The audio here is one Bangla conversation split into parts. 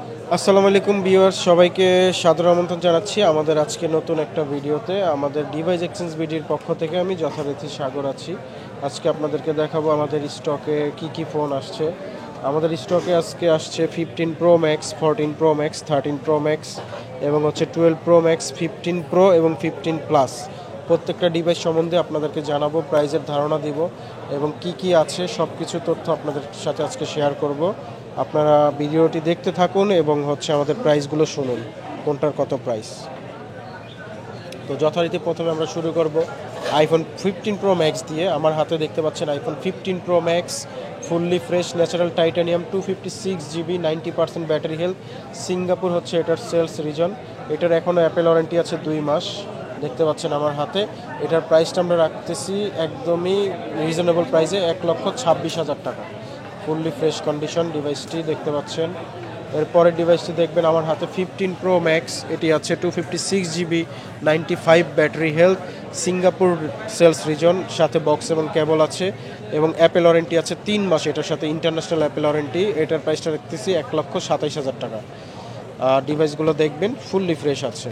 আসসালামু আলাইকুম ভিউয়ার্স, সবাইকে সাদর আমন্ত্রণ জানাচ্ছি আমাদের আজকে নতুন একটা ভিডিওতে। আমাদের ডিভাইস এক্সচেঞ্জ বিডির পক্ষ থেকে আমি যথারীতি সাগর আছি। আজকে আপনাদেরকে দেখাবো আমাদের স্টকে কি কি ফোন আসছে। আমাদের স্টকে আজকে আসছে 15 Pro max, 14 pro max, 13 pro max এবং হচ্ছে 12 প্রো ম্যাক্স, 15 প্রো এবং 15 প্লাস। প্রত্যেকটা ডিভাইস সম্বন্ধে আপনাদেরকে জানাবো, প্রাইজের ধারণা দিব এবং কি কি আছে সব কিছু তথ্য আপনাদের সাথে আজকে শেয়ার করব। আপনারা ভিডিওটি দেখতে থাকুন এবং হচ্ছে আমাদের প্রাইসগুলো শুনুন, কোনটার কত প্রাইস। তো যথারীতি প্রথমে আমরা শুরু করব আইফোন 15 প্রো ম্যাক্স দিয়ে। আমার হাতে দেখতে পাচ্ছেন iPhone 15 Pro max, fully fresh natural titanium, 256 GB, 90% battery health. Singapore হচ্ছে এটার সেলস রিজন। এটার এখনও অ্যাপেল ওয়ারেন্টি আছে 2 মাস। দেখতে পাচ্ছেন আমার হাতে। এটার প্রাইসটা আমরা রাখতেছি একদমই রিজনেবল প্রাইসে, 1,26,000 টাকা। ফুললি ফ্রেশ কন্ডিশন ডিভাইসটি দেখতে পাচ্ছেন। এরপরের ডিভাইসটি দেখবেন আমার হাতে 15 প্রো ম্যাক্স। এটি আছে 256 GB, 95 battery health. Singapore sales reason, সাথে বক্স এবং কেবল আছে এবং অ্যাপেল ওয়ারেন্টি আছে 3 মাস। এটার সাথে ইন্টারন্যাশনাল অ্যাপেল ওয়ারেন্টি। এটার প্রাইসটা রাখতেছি 1,27,000 টাকা। ডিভাইসগুলো দেখবেন ফুললি ফ্রেশ আছে।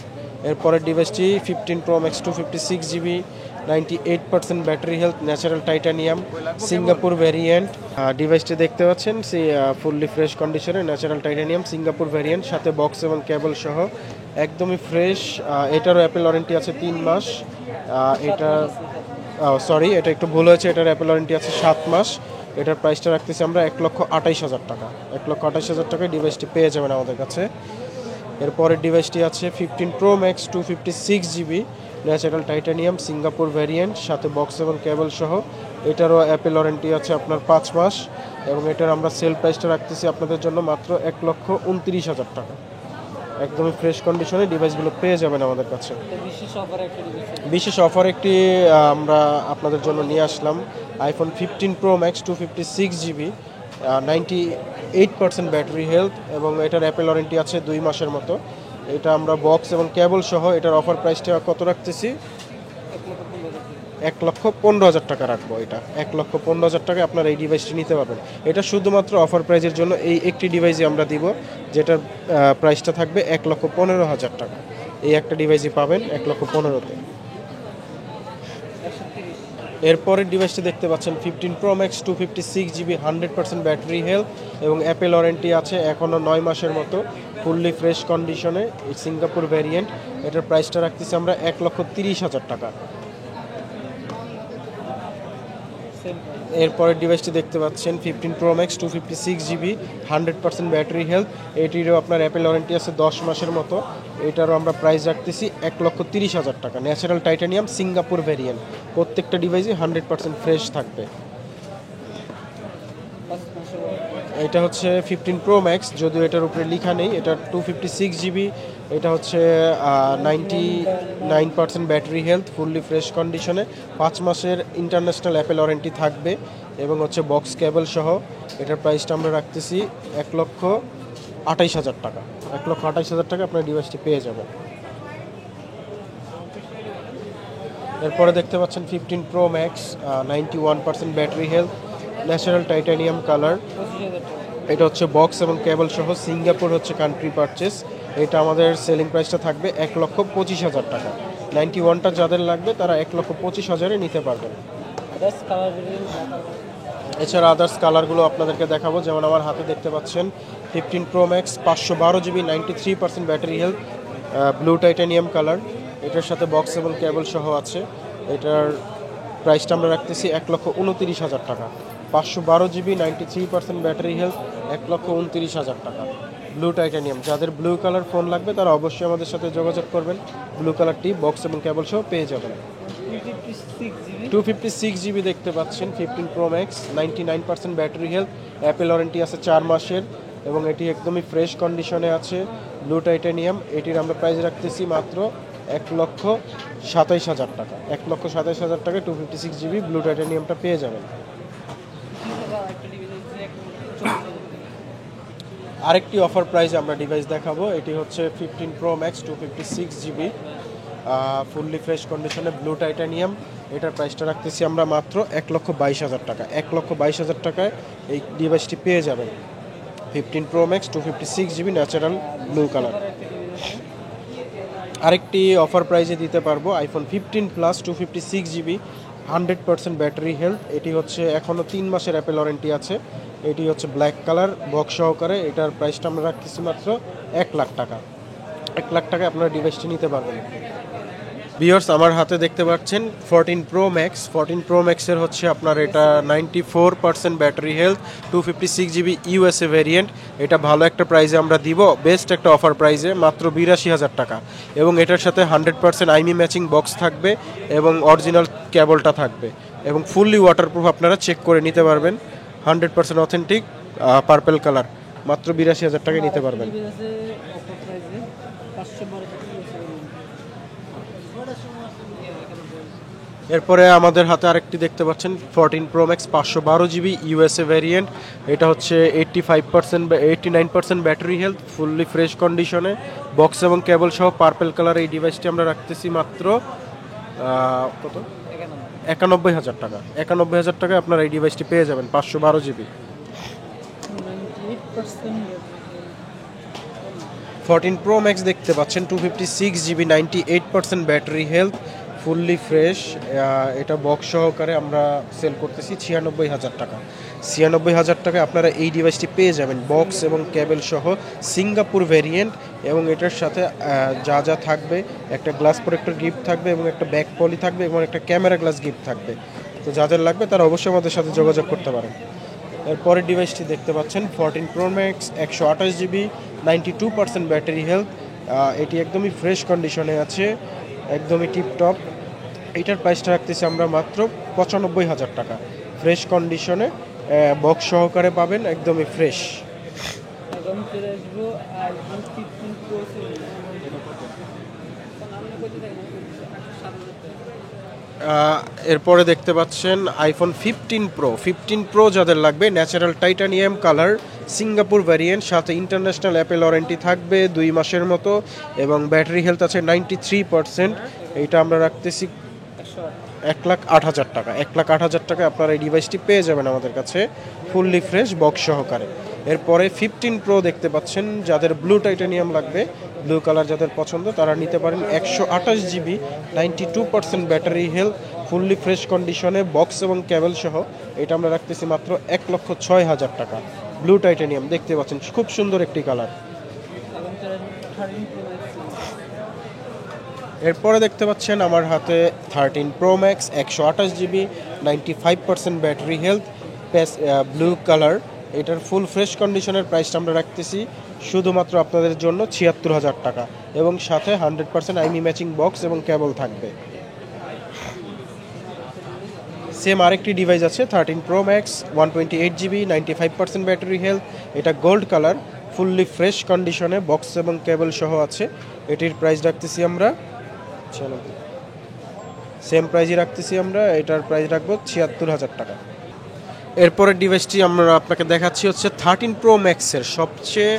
এরপরের ডিভাইসটি 15 Pro Max, 256 GB, 98% battery health, natural titanium, Singapore variant. ডিভাইসটি দেখতে পাচ্ছেন ফুললি ফ্রেশ কন্ডিশনে, ন্যাচারাল টাইটানিয়াম, সিঙ্গাপুর ভ্যারিয়েন্ট, সাথে বক্স এবং কেবল সহ একদমই ফ্রেশ। এটারও অ্যাপেল ওয়ারেন্টি আছে 3 মাস। এটা সরি, এটা একটু ভুল হয়েছে, এটার অ্যাপেল ওয়ারেন্টি আছে 7 মাস। এটার প্রাইসটা রাখতেছি আমরা 1,28,000 টাকা। 1,28,000 টাকায় ডিভাইসটি পেয়ে যাবেন আমাদের কাছে। এরপরের ডিভাইসটি আছে 15 Pro Max, 256 GB, natural titanium, Singapore variant, সাথে বক্স এবং কেবল সহ। এটারও অ্যাপেল ওয়ারেন্টি আছে আপনার 5 মাস এবং এটার আমরা সেল প্রাইসটা রাখতেছি আপনাদের জন্য মাত্র 1,29,000 টাকা। একদমই ফ্রেশ কন্ডিশনে ডিভাইসগুলো পেয়ে যাবেন আমাদের কাছে। বিশেষ অফার একটি আমরা আপনাদের জন্য নিয়ে আসলাম। IPhone 15 Pro Max, 256 GB, 98% battery health এবং এটার অ্যাপেল ওয়ারেন্টি আছে 2 মাসের মতো। এটা আমরা বক্স এবং কেবল সহ এটার অফার প্রাইসটা কত রাখতেছি? 1,15,000 টাকা রাখবো। এটা 1,15,000 টাকায় আপনারা এই ডিভাইসটি নিতে পারবেন। এটা শুধুমাত্র অফার প্রাইজের জন্য এই একটি ডিভাইসই আমরা দিব, যেটার প্রাইসটা থাকবে 1,15,000 টাকা। এই একটা ডিভাইসই পাবেন 1,15,000-তে। এরপরের ডিভাইসটি দেখতে পাচ্ছেন 15 Pro Max, 256 GB, 100% battery health এবং অ্যাপেল ওয়ারেন্টি আছে এখনও 9 মাসের মতো। ফুললি ফ্রেশ কন্ডিশনে, এই সিঙ্গাপুর ভ্যারিয়েন্ট। এটার প্রাইসটা রাখতেছি আমরা 1,30,000 টাকা। এরপরের ডিভাইসটি দেখতে পাচ্ছেন 15 Pro Max, 256 GB, 100% battery health. এটিরও আপনার অ্যাপেল ওয়ারেন্টি আছে 10 মাসের মতো। এটারও আমরা প্রাইস রাখতেছি 1,30,000 টাকা। Natural titanium, Singapore variant. প্রত্যেকটা ডিভাইসই 100% ফ্রেশ থাকবে। এটা হচ্ছে 15 প্রো ম্যাক্স, যদিও এটার উপরে লেখা নেই। এটা 256 GB, এটা হচ্ছে 99% ব্যাটারি হেলথ, ফুললি ফ্রেশ কন্ডিশনে, 5 মাসের ইন্টারন্যাশনাল অ্যাপেল ওয়ারেন্টি থাকবে এবং হচ্ছে বক্স কেবল সহ। এটার প্রাইসটা আমরা রাখতেছি 1,28,000 টাকা। 1,28,000 টাকা আপনার ডিভাইসটি পেয়ে যাবেন। এরপরে দেখতে পাচ্ছেন 15 Pro max, 91% battery health, natural titanium colour. এটা হচ্ছে বক্স এবং কেবল সহ, সিঙ্গাপুর হচ্ছে কান্ট্রি পারচেস। এটা আমাদের সেলিং প্রাইসটা থাকবে 1,25,000 টাকা। 91টা যাদের লাগবে তারা 1,25,000-এ নিতে পারবেন। এছাড়া আদার্স কালারগুলো আপনাদেরকে দেখাবো। যেমন আমার হাতে দেখতে পাচ্ছেন 15 Pro max, 512 GB, 93% battery health, blue titanium colour. এটার সাথে বক্স এবং কেবল সহ আছে। এটার প্রাইসটা আমরা রাখতেছি 1,29,000 টাকা। 512 GB, 93% ব্যাটারি হেলথ, 1,29,000 টাকা। ব্লু টাইটানিয়াম, যাদের ব্লু কালার ফোন লাগবে তারা অবশ্যই আমাদের সাথে যোগাযোগ করবেন। ব্লু কালারটি বক্স এবং কেবল সহ পেয়ে যাবেন। 256 GB দেখতে পাচ্ছেন 15 Pro max, 99% battery health, Apple warranty আছে 4 মাসের এবং এটি একদমই ফ্রেশ কন্ডিশনে আছে। ব্লু টাইটানিয়াম, এটির আমরা প্রাইস রাখতেছি মাত্র 1,27,000 টাকা। 1,27,000 টাকায় 256 GB ব্লু টাইটানিয়ামটা পেয়ে যাবেন। আরেকটি অফার প্রাইসে আমরা ডিভাইস দেখাবো। এটি হচ্ছে 15 Pro Max, 256 GB, fully fresh কন্ডিশনে, ব্লু টাইটানিয়াম। এটার প্রাইসটা রাখতেছি আমরা মাত্র 1,22,000 টাকা। 1,22,000 টাকায় এই ডিভাইসটি পেয়ে যাবেন। 15 Pro Max 256GB natural blue colour. আরেকটি অফার প্রাইজে দিতে পারবো iPhone 15 plus 256GB 100% battery health. এটি হচ্ছে এখনও 3 মাসের অ্যাপেল ওয়ারেন্টি আছে। এটি হচ্ছে ব্ল্যাক কালার বক্স সহকারে। এটার প্রাইসটা আমরা রাখতেছি মাত্র 1 লাখ টাকা। 1 লাখ টাকায় আপনারা ডিভাইসটি নিতে পারবেন। ভিউয়ার্স, আমার হাতে দেখতে পাচ্ছেন 14 Pro Max। 14 Pro Maxের হচ্ছে আপনার এটা 94% battery health, 256GB USA variant. এটা ভালো একটা প্রাইজে আমরা দিব, বেস্ট একটা অফার প্রাইজে, মাত্র 82,000 টাকা। এবং এটার সাথে 100% আইমি ম্যাচিং বক্স থাকবে এবং অরিজিনাল কেবলটা থাকবে এবং ফুললি ওয়াটারপ্রুফ। আপনারা চেক করে নিতে পারবেন। 100% অথেন্টিক পার্পেল কালার, মাত্র 82,000 টাকায় নিতে পারবেন। এরপরে আমাদের হাতে আরেকটি দেখতে পাচ্ছেন 14 Pro Max 512GB USA variant. এটা হচ্ছে 85% বা 89% ব্যাটারি হেলথ, ফুললি ফ্রেশ কন্ডিশনে, বক্স এবং কেবল সহ পার্পেল কালার। এই ডিভাইসটি আমরা রাখতেছি মাত্র কত 91,000 টাকা। 91,000 টাকায় আপনারা এই ডিভাইসটি পেয়ে যাবেন 512GB। 14 Pro Max দেখতে পাচ্ছেন 256GB 98% battery health, fully fresh. এটা বক্স সহকারে আমরা সেল করতেছি 96,000 টাকা। 96,000 টাকায় আপনারা এই ডিভাইসটি পেয়ে যাবেন বক্স এবং কেবল সহ, সিঙ্গাপুর ভেরিয়েন্ট। এবং এটার সাথে যা যা থাকবে, একটা গ্লাস প্রোটেক্টর গিফট থাকবে এবং একটা ব্যাক পলি থাকবে এবং একটা ক্যামেরা গ্লাস গিফট থাকবে। তো যাদের লাগবে তারা অবশ্যই আমাদের সাথে যোগাযোগ করতে পারেন। এরপরের ডিভাইসটি দেখতে পাচ্ছেন 14 Pro Max 128GB 92% battery health. এটি একদমই ফ্রেশ কন্ডিশনে আছে, একদমই টিপটপ। এইটার প্রাইসটা রাখতেছি আমরা মাত্র 95,000 টাকা। ফ্রেশ কন্ডিশনে বক্স সহকারে পাবেন, একদমই ফ্রেশ। এরপরে দেখতে পাচ্ছেন আইফোন 15 Pro যাদের লাগবে, natural titanium colour, Singapore variant, সাথে ইন্টারন্যাশনাল অ্যাপেল ওয়ারেন্টি থাকবে 2 মাসের মতো এবং ব্যাটারি হেলথ আছে 93%। এইটা আমরা রাখতেছি 1,08,000 টাকা। 1,08,000 টাকায় আপনারা এই ডিভাইসটি পেয়ে যাবেন আমাদের কাছে, ফুললি ফ্রেশ বক্স সহকারে। এরপরে 15 Pro দেখতে পাচ্ছেন, যাদের ব্লু টাইটানিয়াম লাগবে, ব্লু কালার যাদের পছন্দ তারা নিতে পারেন। 128GB 92% battery health, fully fresh কন্ডিশনে, বক্স এবং কেবল সহ। এটা আমরা রাখতেছি মাত্র 1,06,000 টাকা। ব্লু টাইটানিয়াম দেখতে পাচ্ছেন, খুব সুন্দর একটি কালার। এরপরে দেখতে পাচ্ছেন আমার হাতে 13 Pro Max 128GB 95% battery health, blue colour. এটার ফুল ফ্রেশ কন্ডিশনের প্রাইসটা আমরা রাখতেছি শুধুমাত্র আপনাদের জন্য 76,000 টাকা এবং সাথে 100% আইমি ম্যাচিং বক্স এবং কেবল থাকবে। সেম আরেকটি ডিভাইস আছে 13 Pro Max 128GB 95% battery health. এটা গোল্ড কালার, ফুললি ফ্রেশ কন্ডিশনে, বক্স এবং কেবল সহ আছে। এটির প্রাইস রাখতেছি আমরা সেম প্রাইজই রাখতেছি আমরা। এটার প্রাইস রাখবো 76,000 টাকা। এরপরের ডিভাইসটি আমরা আপনাকে দেখাচ্ছি হচ্ছে 13 Pro Maxের সবচেয়ে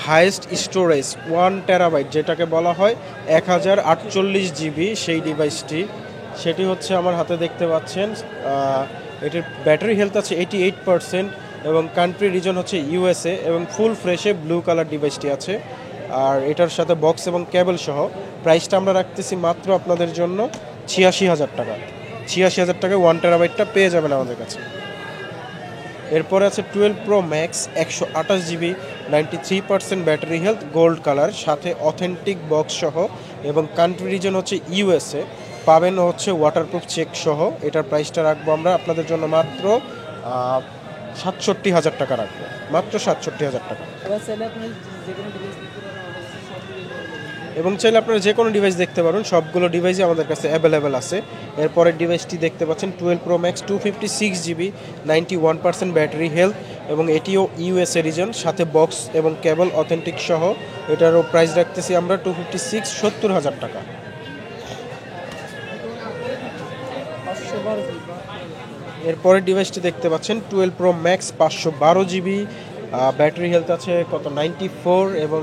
হাইয়েস্ট স্টোরেজ 1 টেরাবাইট, যেটাকে বলা হয় 1048GB সেই ডিভাইসটি। সেটি হচ্ছে আমার হাতে দেখতে পাচ্ছেন। এটির ব্যাটারি হেলথ আছে 88% এবং কান্ট্রি রিজন হচ্ছে ইউএসএ এবং ফুল ফ্রেশে ব্লু কালার ডিভাইসটি আছে। আর এটার সাথে বক্স এবং কেবল সহ। প্রাইসটা আমরা রাখতেছি মাত্র আপনাদের জন্য 86,000 টাকা। 86,000 টাকায় 1 টেরাবাইটটা পেয়ে যাবেন আমাদের কাছে। এরপরে আছে 12 Pro Max 128GB 93% battery health, gold colour, সাথে অথেন্টিক বক্স সহ এবং কান্ট্রি রিজন হচ্ছে ইউএসএ, পাবেন হচ্ছে ওয়াটারপ্রুফ চেক সহ। এটার প্রাইসটা রাখবো আমরা আপনাদের জন্য মাত্র 67,000 টাকা রাখবো, মাত্র 67,000 টাকা। এবং চাইলে আপনারা যে কোনো ডিভাইস দেখতে পারেন, সবগুলো ডিভাইসই আমাদের কাছে অ্যাভেলেবেল আছে। এরপরের ডিভাইসটি দেখতে পাচ্ছেন 12 Pro Max 256GB 91% battery health এবং এটিও ইউএসএ রিজন, সাথে বক্স এবং কেবল অথেন্টিক সহ। এটারও প্রাইস রাখতেছি আমরা 256, 70,000 টাকা। এরপরের ডিভাইসটি দেখতে পাচ্ছেন 12 Pro Max 512GB battery health আছে কত 94 এবং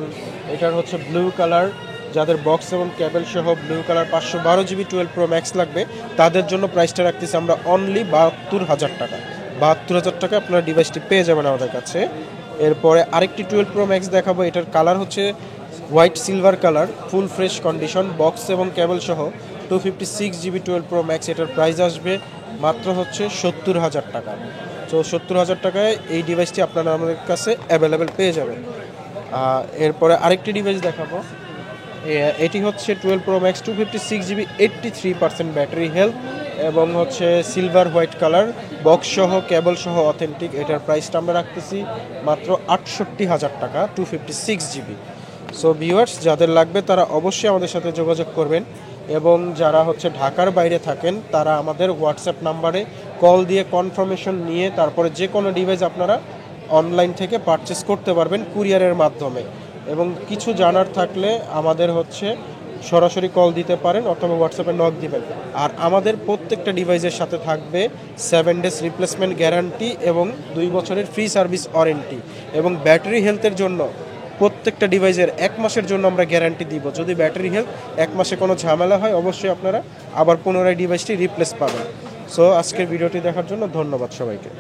এটার হচ্ছে ব্লু কালার। যাদের বক্স এবং কেবল সহ blue colour 512GB 12 Pro Max লাগবে তাদের জন্য প্রাইসটা রাখতেছি আমরা অনলি 72,000 টাকা। 72,000 টাকা আপনারা ডিভাইসটি পেয়ে যাবেন আমাদের কাছে। এরপরে আরেকটি 12 প্রো ম্যাক্স দেখাবো। এটার কালার হচ্ছে white silver colour, full fresh condition, box এবং কেবল সহ 256 GB 12 প্রো ম্যাক্স। এটার প্রাইস আসবে মাত্র হচ্ছে 70,000 টাকা। তো 70,000 টাকায় এই ডিভাইসটি আপনারা আমাদের কাছে অ্যাভেলেবেল পেয়ে যাবেন। এরপরে আরেকটি ডিভাইস দেখাবো। এটি হচ্ছে 12 pro Max, 256 GB, 83% battery health এবং হচ্ছে সিলভার হোয়াইট কালার, বক্স সহ কেবল সহ অথেন্টিক। এটার প্রাইসটা আমরা রাখতেছি মাত্র 68,000 টাকা, 256 GB। সো ভিউয়ার্স, যাদের লাগবে তারা অবশ্যই আমাদের সাথে যোগাযোগ করবেন এবং যারা হচ্ছে ঢাকার বাইরে থাকেন তারা আমাদের হোয়াটসঅ্যাপ নাম্বারে কল দিয়ে কনফার্মেশন নিয়ে তারপরে যে কোনো ডিভাইস আপনারা অনলাইন থেকে পারচেস করতে পারবেন কুরিয়ারের মাধ্যমে। এবং কিছু জানার থাকলে আমাদের হচ্ছে সরাসরি কল দিতে পারেন অথবা হোয়াটসঅ্যাপে নক দিবেন। আর আমাদের প্রত্যেকটা ডিভাইসের সাথে থাকবে 7 ডেজ রিপ্লেসমেন্ট গ্যারান্টি এবং 2 বছরের ফ্রি সার্ভিস ওয়ারেন্টি। এবং ব্যাটারি হেলথের জন্য প্রত্যেকটা ডিভাইসের 1 মাসের জন্য আমরা গ্যারান্টি দিব। যদি ব্যাটারি হেলথ 1 মাসে কোনো ঝামেলা হয় অবশ্যই আপনারা আবার পুনরায় ডিভাইসটি রিপ্লেস পাবেন। সো আজকের ভিডিওটি দেখার জন্য ধন্যবাদ সবাইকে।